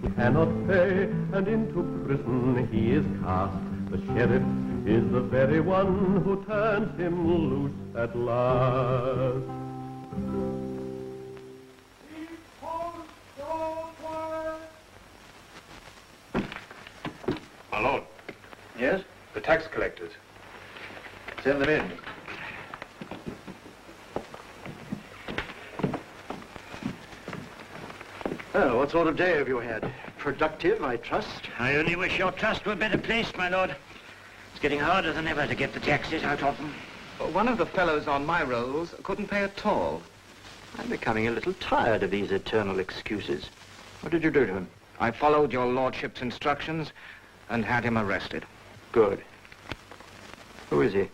and cannot pay, and into prison he is cast. The sheriff is the very one who turns him loose at last. My lord. Yes? The tax collectors. Send them in. Well, what sort of day have you had? Productive, I trust? I only wish your trust were better placed, my lord. It's getting harder than ever to get the taxes out of them. One of the fellows on my rolls couldn't pay at all. I'm becoming a little tired of these eternal excuses. What did you do to him? I followed your lordship's instructions and had him arrested. Good. Who is he?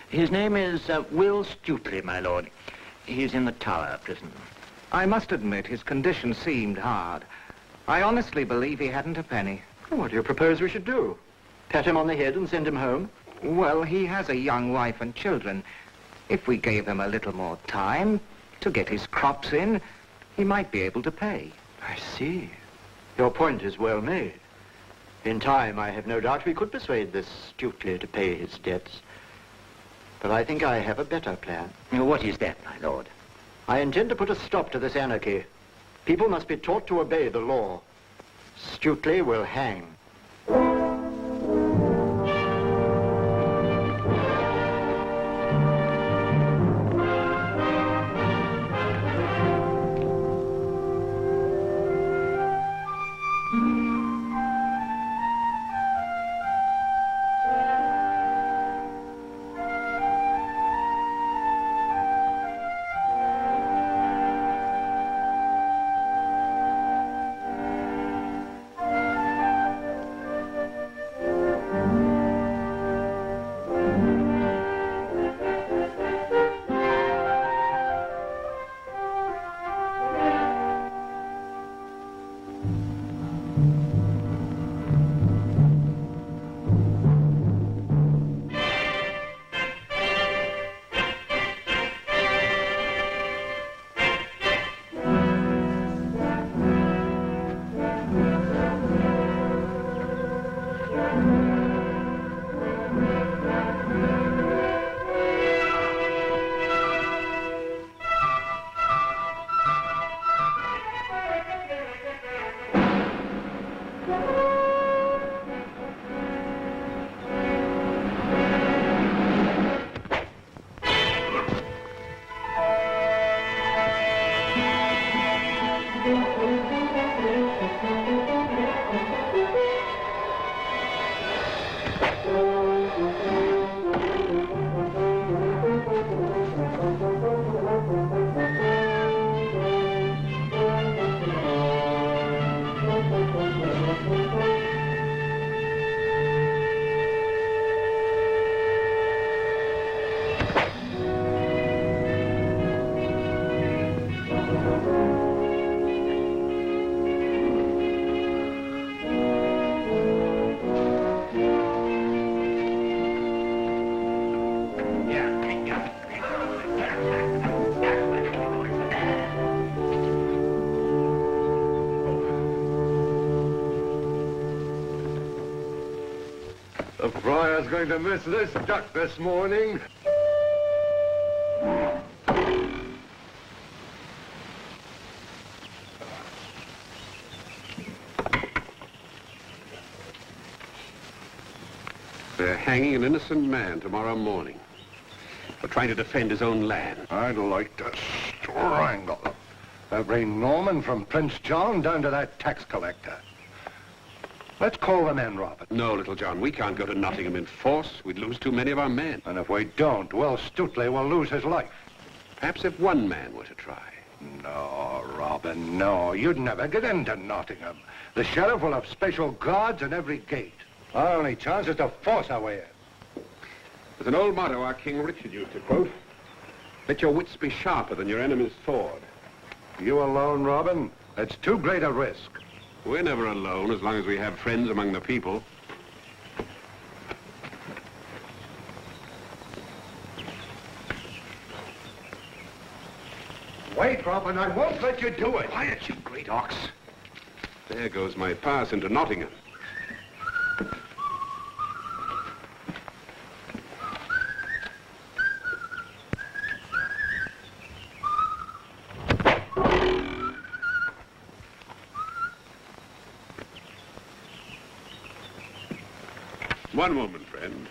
His name is Will Stuteley, my lord. He's in the Tower prison. I must admit his condition seemed hard. I honestly believe he hadn't a penny. What do you propose we should do? Pat him on the head and send him home? Well, he has a young wife and children. If we gave him a little more time to get his crops in, he might be able to pay. I see. Your point is well made. In time, I have no doubt we could persuade this Stuteley to pay his debts. But I think I have a better plan. What is that, my lord? I intend to put a stop to this anarchy. People must be taught to obey the law. Stuteley will hang. The friar's going to miss this duck this morning. They're hanging an innocent man tomorrow morning for trying to defend his own land. I'd like to strangle them. Every Norman from Prince John down to that tax collector. Let's call the men, Robert. No, Little John, we can't go to Nottingham in force. We'd lose too many of our men. And if we don't, Will Stuteley will lose his life. Perhaps if one man were to try. No, Robin, no. You'd never get into Nottingham. The sheriff will have special guards at every gate. Our only chance is to force our way in. There's an old motto our King Richard used to quote. Let your wits be sharper than your enemy's sword. You alone, Robin? It's too great a risk. We're never alone as long as we have friends among the people. Wait, Robin, I won't let you do it. Quiet, you great ox. There goes my pass into Nottingham. One moment, friend.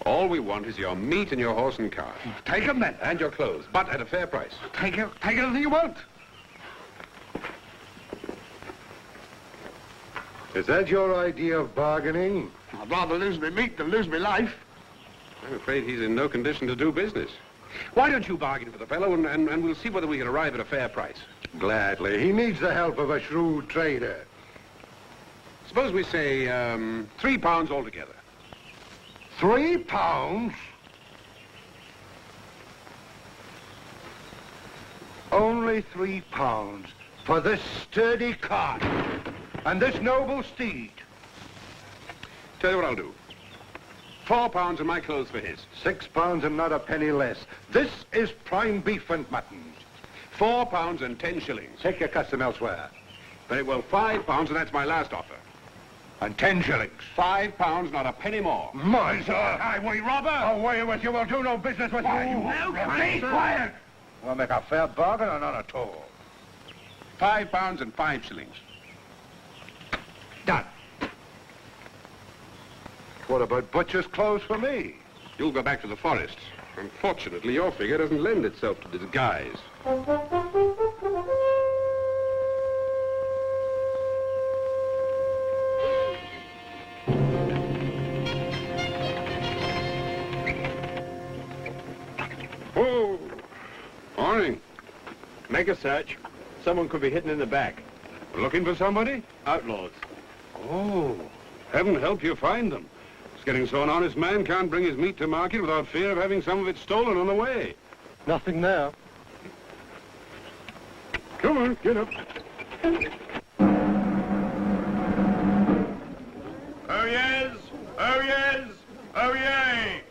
All we want is your meat and your horse and cart. Take them then. And your clothes, but at a fair price. Take anything you want. Is that your idea of bargaining? I'd rather lose my meat than lose my life. I'm afraid he's in no condition to do business. Why don't you bargain for the fellow and we'll see whether we can arrive at a fair price. Gladly. He needs the help of a shrewd trader. Suppose we say £3 altogether. £3? Only £3 for this sturdy cart and this noble steed. Tell you what I'll do. £4 and my clothes for his. £6 and not a penny less. This is prime beef and mutton. £4 and 10 shillings. Take your custom elsewhere. Very well, £5 and that's my last offer. And 10 shillings. £5, not a penny more. Miser! Highway robber! Away with you, we'll do no business with you. Stay quiet! We'll make a fair bargain or not at all. £5 and 5 shillings. Done. What about butcher's clothes for me? You'll go back to the forest. Unfortunately, your figure doesn't lend itself to disguise. Oh, morning. Make a search. Someone could be hidden in the back. Looking for somebody? Outlaws. Oh, heaven help you find them. It's getting so an honest man can't bring his meat to market without fear of having some of it stolen on the way. Nothing there. Come on, get up. Oh yes, oh yes, oh yea.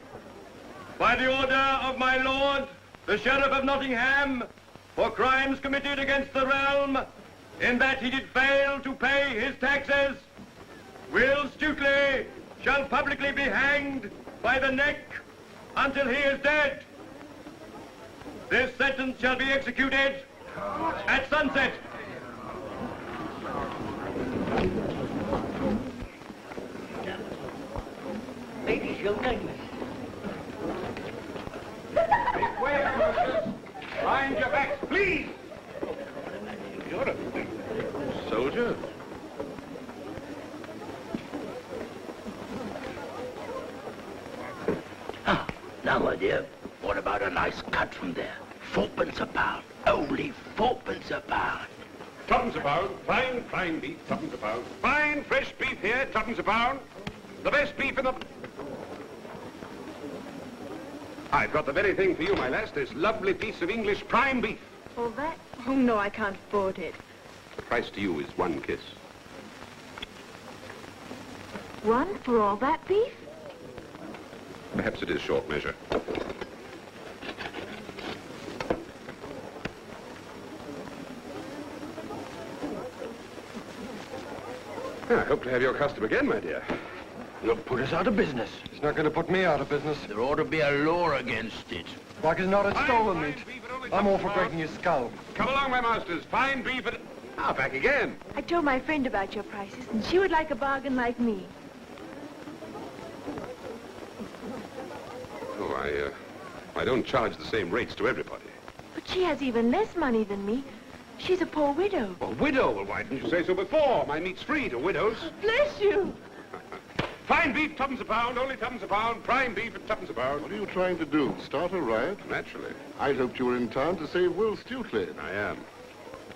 By the order of my lord, the Sheriff of Nottingham, for crimes committed against the realm, in that he did fail to pay his taxes, Will Stuteley shall publicly be hanged by the neck until he is dead. This sentence shall be executed at sunset. Ladies, your necklace. Mind your backs, please! You're a soldier. Ah, now, my dear, what about a nice cut from there? 4p a pound. Only 4p a pound. 2p a pound. Fine beef, 2p a pound. Fine fresh beef here, 2p a pound. The best beef in the... I've got the very thing for you, my lass. This lovely piece of English prime beef. All that? Oh, no, I can't afford it. The price to you is 1 kiss. One for all that beef? Perhaps it is short measure. I hope to have your custom again, my dear. You'll put us out of business. It's not going to put me out of business. There ought to be a law against it. Like it's not a stolen meat. I'm all for breaking his skull. Come along, my masters. Fine beef at... Ah, back again. I told my friend about your prices, and she would like a bargain like me. Oh, I don't charge the same rates to everybody. But she has even less money than me. She's a poor widow. A widow? Well, why didn't you say so before? My meat's free to widows. Bless you! Fine beef, 2p a pound, only 2p a pound. Prime beef at 2p a pound. What are you trying to do? Start a riot? Naturally. I'd hoped you were in town to save Will Stuteley. I am.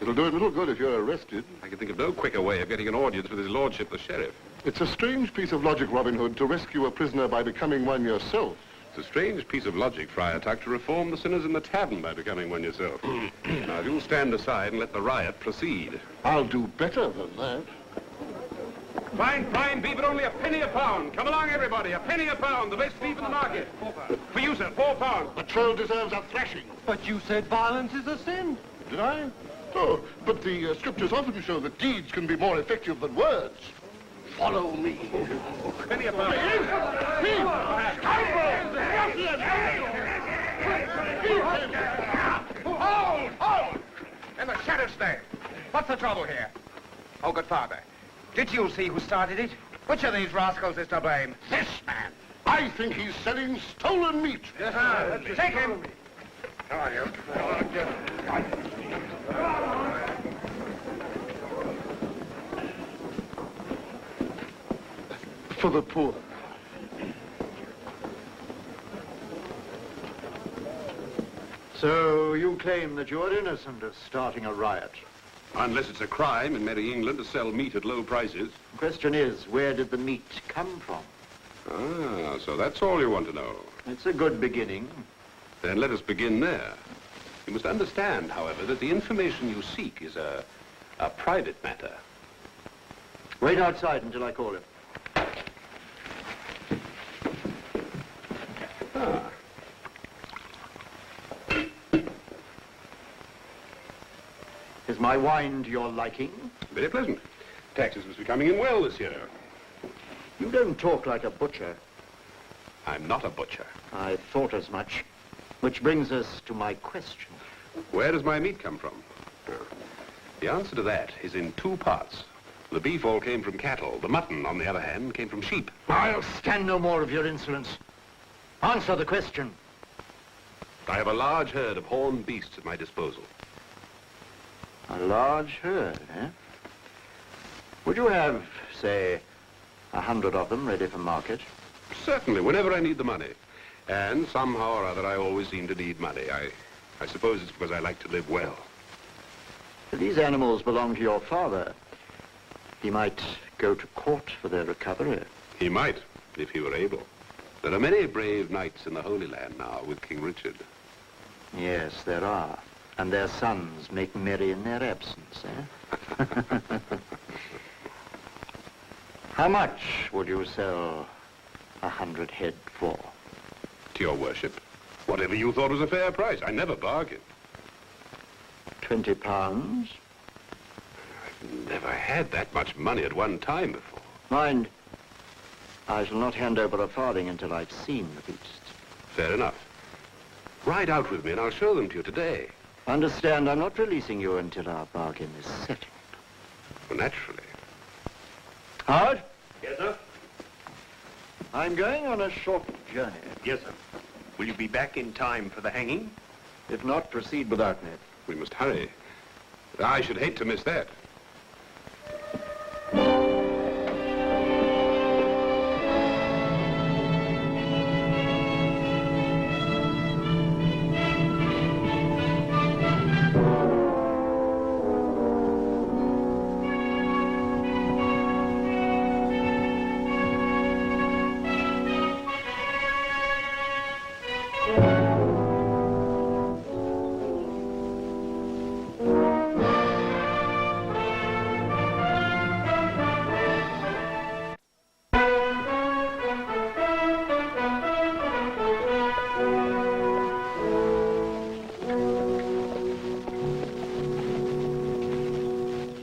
It'll do him little good if you're arrested. I can think of no quicker way of getting an audience with his lordship, the sheriff. It's a strange piece of logic, Robin Hood, to rescue a prisoner by becoming one yourself. It's a strange piece of logic, Friar Tuck, to reform the sinners in the tavern by becoming one yourself. Now, you'll stand aside and let the riot proceed. I'll do better than that. Fine prime beef at only a penny a pound. Come along, everybody. A penny a pound. The best beef in the market. For you, sir, £4. The troll deserves a thrashing. But you said violence is a sin. Did I? Oh, but the scriptures often show that deeds can be more effective than words. Follow me. Penny a pound. Hold! In the sheriff's name. What's the trouble here? Oh, good father. Did you see who started it? Which of these rascals is to blame? This man. I think he's selling stolen meat. Take him! How are you? For the poor. So you claim that you're innocent of starting a riot? Unless it's a crime in merry England to sell meat at low prices. The question is, where did the meat come from? Ah, so that's all you want to know. It's a good beginning. Then let us begin there. You must understand, however, that the information you seek is a private matter. Wait outside until I call him. Ah. Is my wine to your liking? Very pleasant. Taxes must be coming in well this year. You don't talk like a butcher. I'm not a butcher. I thought as much. Which brings us to my question. Where does my meat come from? The answer to that is in two parts. The beef all came from cattle. The mutton, on the other hand, came from sheep. I'll stand no more of your insolence. Answer the question. I have a large herd of horned beasts at my disposal. A large herd, eh? Would you have, say, 100 of them ready for market? Certainly, whenever I need the money. And somehow or other, I always seem to need money. I suppose it's because I like to live well. These animals belong to your father. He might go to court for their recovery. He might, if he were able. There are many brave knights in the Holy Land now with King Richard. Yes, there are. And their sons make merry in their absence, eh? How much would you sell 100 head for? To your worship, whatever you thought was a fair price. I never bargain. £20? I've never had that much money at one time before. Mind, I shall not hand over a farthing until I've seen the beasts. Fair enough. Ride out with me and I'll show them to you today. Understand, I'm not releasing you until our bargain is settled. Well, naturally. Howard? Yes, sir? I'm going on a short journey. Yes, sir. Will you be back in time for the hanging? If not, proceed without me. We must hurry. I should hate to miss that.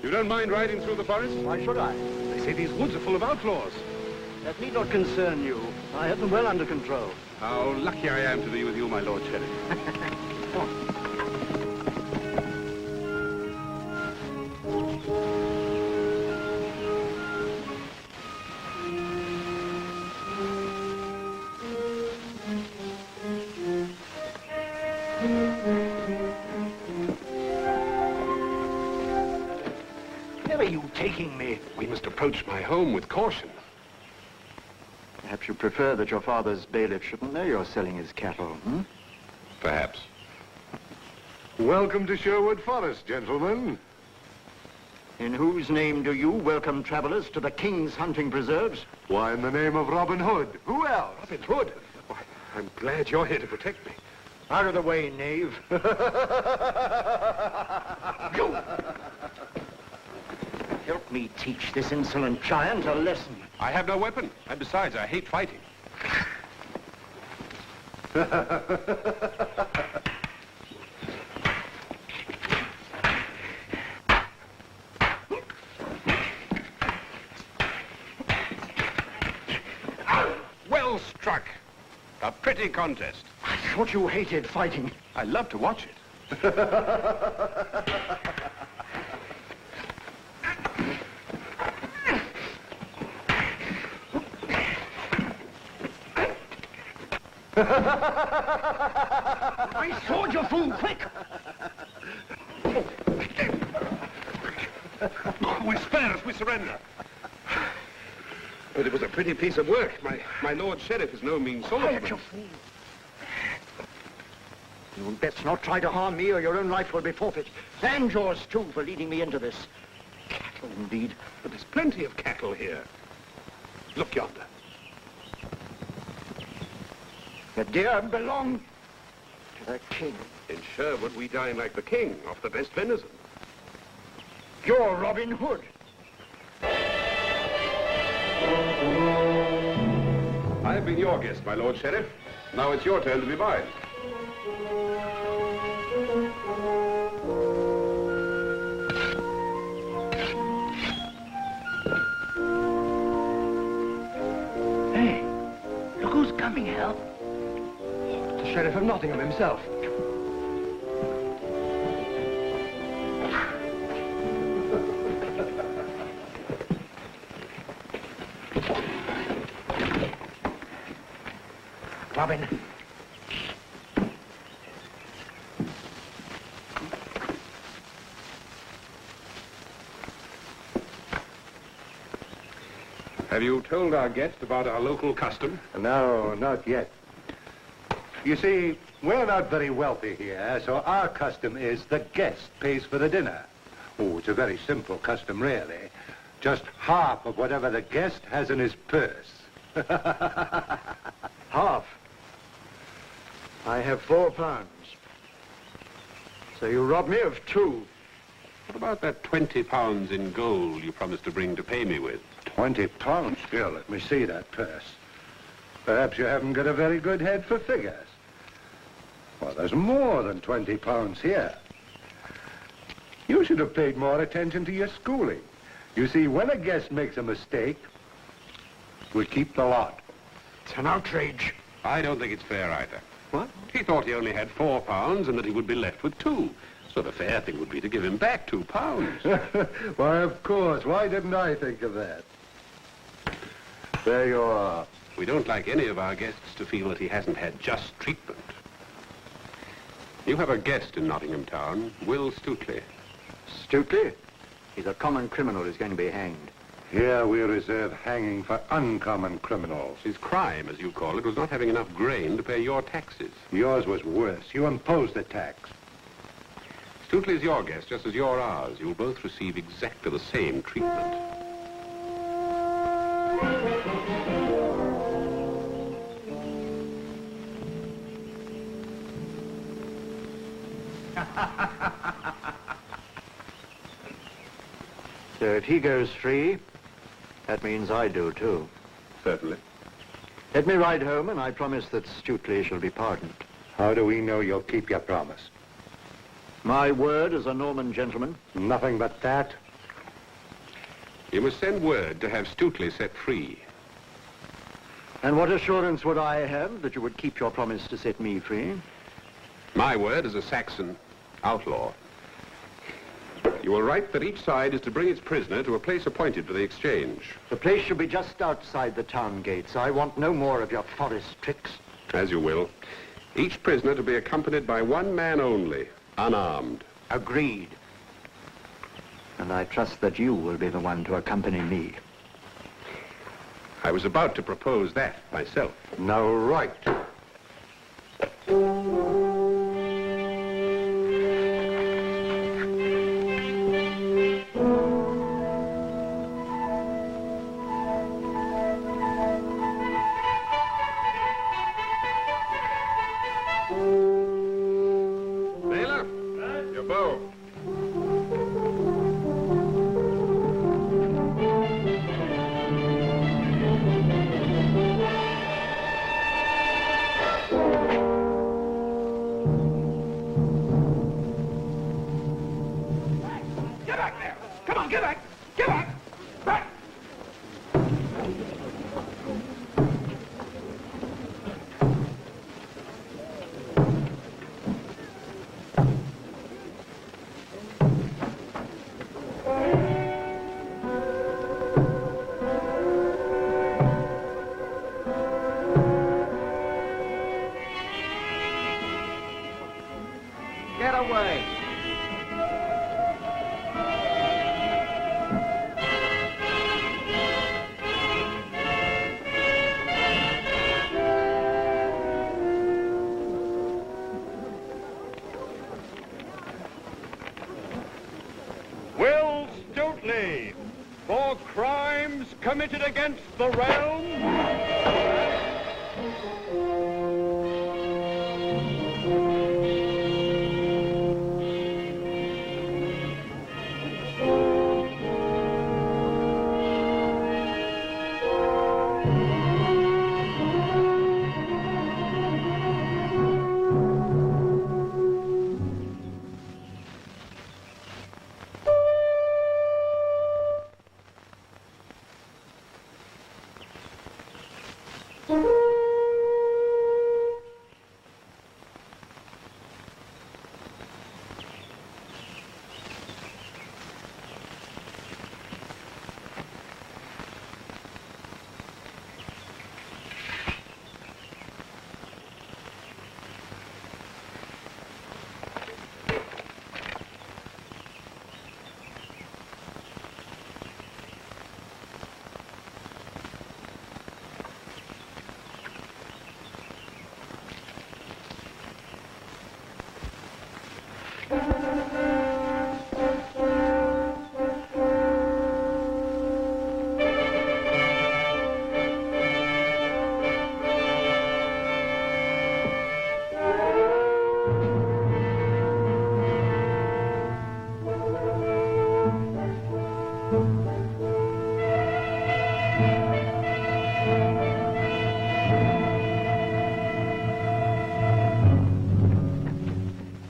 You don't mind riding through the forest? Why should I? They say these woods are full of outlaws. That need not concern you. I have them well under control. How lucky I am to be with you, my Lord Sheriff. Where are you taking me? We must approach my home with caution. Perhaps you prefer that your father's bailiff shouldn't know you're selling his cattle, hmm? Perhaps. Welcome to Sherwood Forest, gentlemen. In whose name do you welcome travelers to the King's hunting preserves? Why, in the name of Robin Hood. Who else? Robin Hood? Why, I'm glad you're here to protect me. Out of the way, knave. You! Help me teach this insolent giant a lesson. I have no weapon, and besides, I hate fighting. Well struck. A pretty contest. I thought you hated fighting. I love to watch it. I sword you, fool, quick! We spare us, we surrender. But it was a pretty piece of work. My Lord Sheriff is no mean swordsman. Quiet, you fool. You'd best not try to harm me or your own life will be forfeit. And yours, too, for leading me into this. Cattle, indeed. But there's plenty of cattle here. Look yonder. The deer belong to the king. In Sherwood, we dine like the king, off the best venison. You're Robin Hood. I have been your guest, my Lord Sheriff. Now it's your turn to be mine. Hey, look who's coming, Hal. The Sheriff of Nottingham himself. Robin. Have you told our guest about our local custom? No, not yet. You see, we're not very wealthy here, so our custom is the guest pays for the dinner. Oh, it's a very simple custom, really. Just half of whatever the guest has in his purse. Half. I have £4. So you robbed me of 2. What about that £20 in gold you promised to bring to pay me with? £20? Here, let me see that purse. Perhaps you haven't got a very good head for figures. Well, there's more than £20 here. You should have paid more attention to your schooling. You see, when a guest makes a mistake, we keep the lot. It's an outrage. I don't think it's fair either. What? He thought he only had £4 and that he would be left with 2. So the fair thing would be to give him back £2. Why, of course. Why didn't I think of that? There you are. We don't like any of our guests to feel that he hasn't had just treatment. You have a guest in Nottingham Town, Will Stuteley. Stuteley? He's a common criminal who's going to be hanged. Here we reserve hanging for uncommon criminals. His crime, as you call it, was not having enough grain to pay your taxes. Yours was worse. You imposed the tax. Stuteley's your guest, just as you're ours. You'll both receive exactly the same treatment. So if he goes free, that means I do too. Certainly. Let me ride home and I promise that Stuteley shall be pardoned. How do we know you'll keep your promise? My word as a Norman gentleman. Nothing but that. You must send word to have Stuteley set free. And what assurance would I have that you would keep your promise to set me free? My word as a Saxon outlaw. You will write that each side is to bring its prisoner to a place appointed for the exchange. The place should be just outside the town gates. I want no more of your forest tricks. As you will. Each prisoner to be accompanied by one man only, unarmed. Agreed. And I trust that you will be the one to accompany me. I was about to propose that myself. Now, right. away. Will Stutely, for crimes committed against the realm.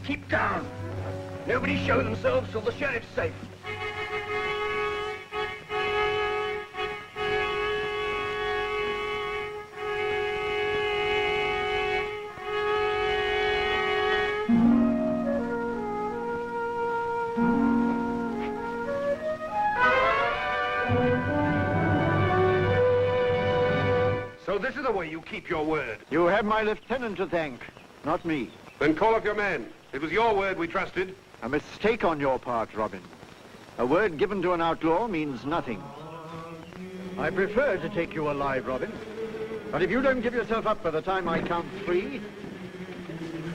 Keep down. Nobody show themselves till the sheriff's safe. So this is the way you keep your word. You have my lieutenant to thank, not me. Then call up your man. It was your word we trusted. A mistake on your part, Robin. A word given to an outlaw means nothing. I prefer to take you alive, Robin. But if you don't give yourself up by the time I count 3,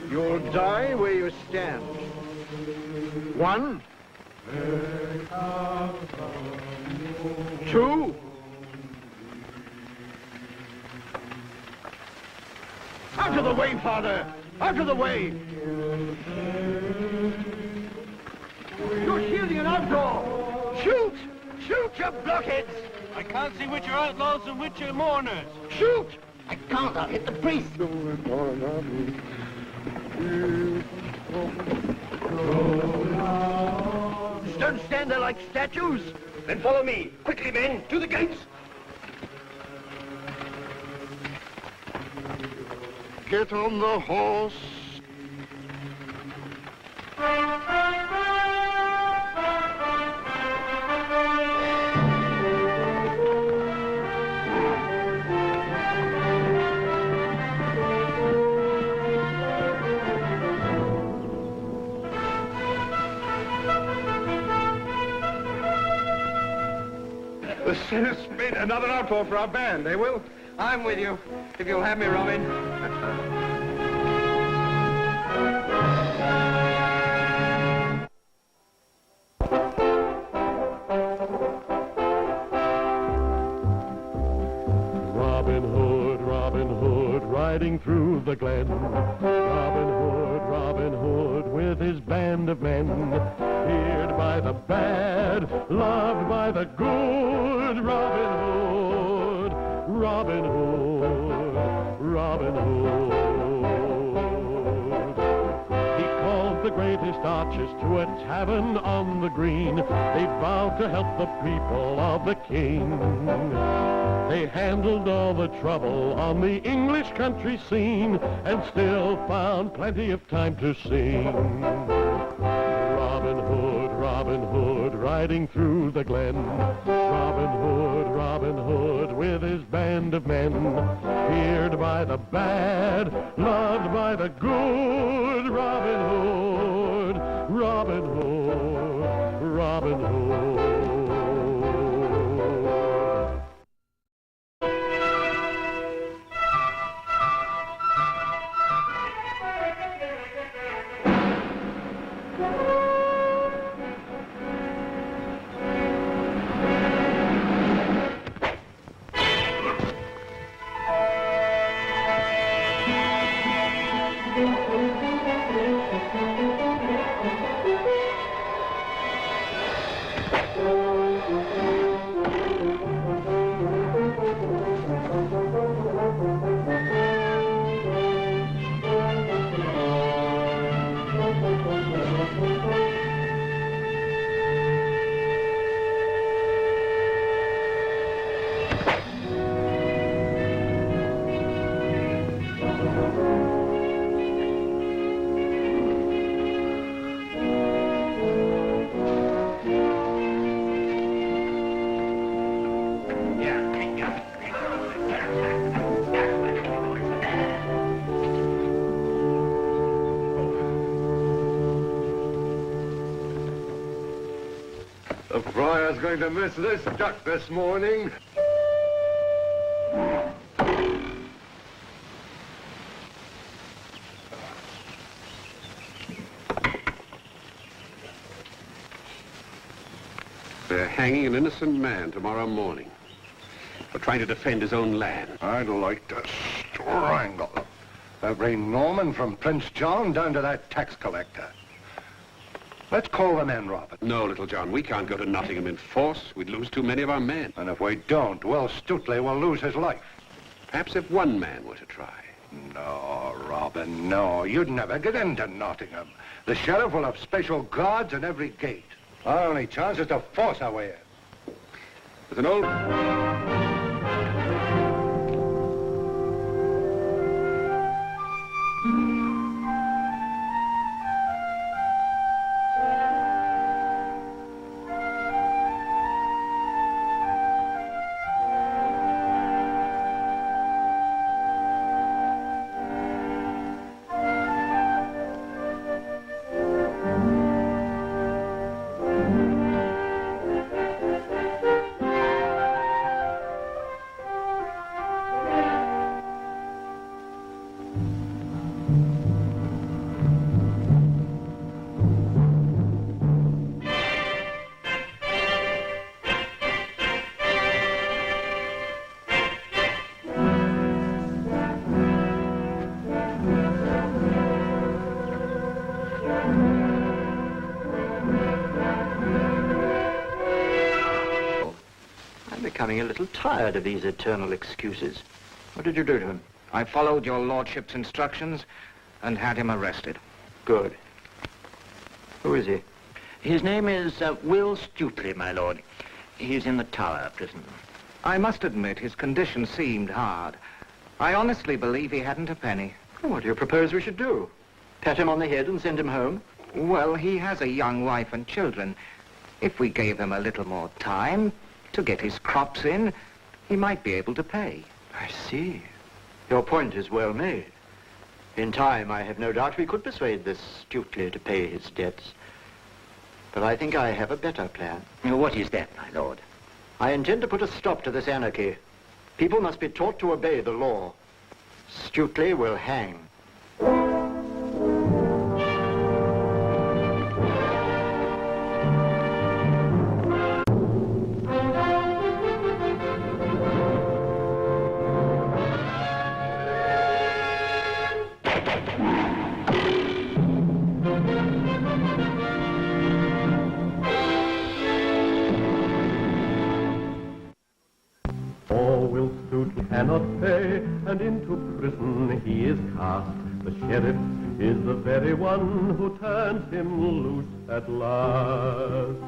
you'll die where you stand. 1, 2. Out of the way, Father! Out of the way! You're shielding an outlaw! Shoot! Shoot, you blockheads! I can't see which are outlaws and which are mourners. Shoot! I can't. I'll hit the priest. Don't stand there like statues! Then follow me. Quickly, men, to the gates. Get on the horse. The sheriff's made another outlaw for our band, eh, Will? I'm with you, if you'll have me, Robin. Robin Hood, riding through the glen. Robin Hood, with his band of men. Feared by the bad, loved by the good. Robin Hood. He called the greatest archers to a tavern on the green. They vowed to help the people of the king. They handled all the trouble on the English country scene and still found plenty of time to sing. Robin Hood, riding through the glen. Robin Hood, with his band of men. Feared by the bad, loved by the good. Robin Hood. The friar's going to miss this duck this morning. They're hanging an innocent man tomorrow morning for trying to defend his own land. I'd like to strangle them. Every Norman from Prince John down to that tax collector. Let's call the men, Robert. No, Little John, we can't go to Nottingham in force. We'd lose too many of our men. And if we don't, Will Stutely will lose his life. Perhaps if one man were to try. No, Robin, no. You'd never get into Nottingham. The sheriff will have special guards at every gate. Our only chance is to force our way in. There's an old... Becoming a little tired of these eternal excuses. What did you do to him? I followed your lordship's instructions and had him arrested. Good. Who is he? His name is Will Stutely, my lord. He's in the Tower prison. I must admit his condition seemed hard. I honestly believe he hadn't a penny. What do you propose we should do? Pat him on the head and send him home? Well, he has a young wife and children. If we gave him a little more time to get his crops in, he might be able to pay. I see. Your point is well made. In time, I have no doubt we could persuade this Stutely to pay his debts. But I think I have a better plan. What is that, my lord? I intend to put a stop to this anarchy. People must be taught to obey the law. Stutely will hang. Cannot pay, and into prison he is cast. The sheriff is the very one who turns him loose at last.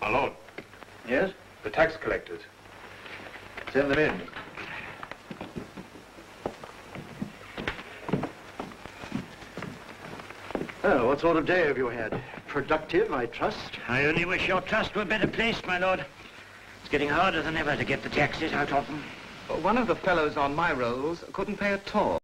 My lord. Yes? The tax collectors. Send them in. Oh, what sort of day have you had? Productive, I trust. I only wish your trust were better placed, my lord. It's getting harder than ever to get the taxes out of them. One of the fellows on my rolls couldn't pay at all.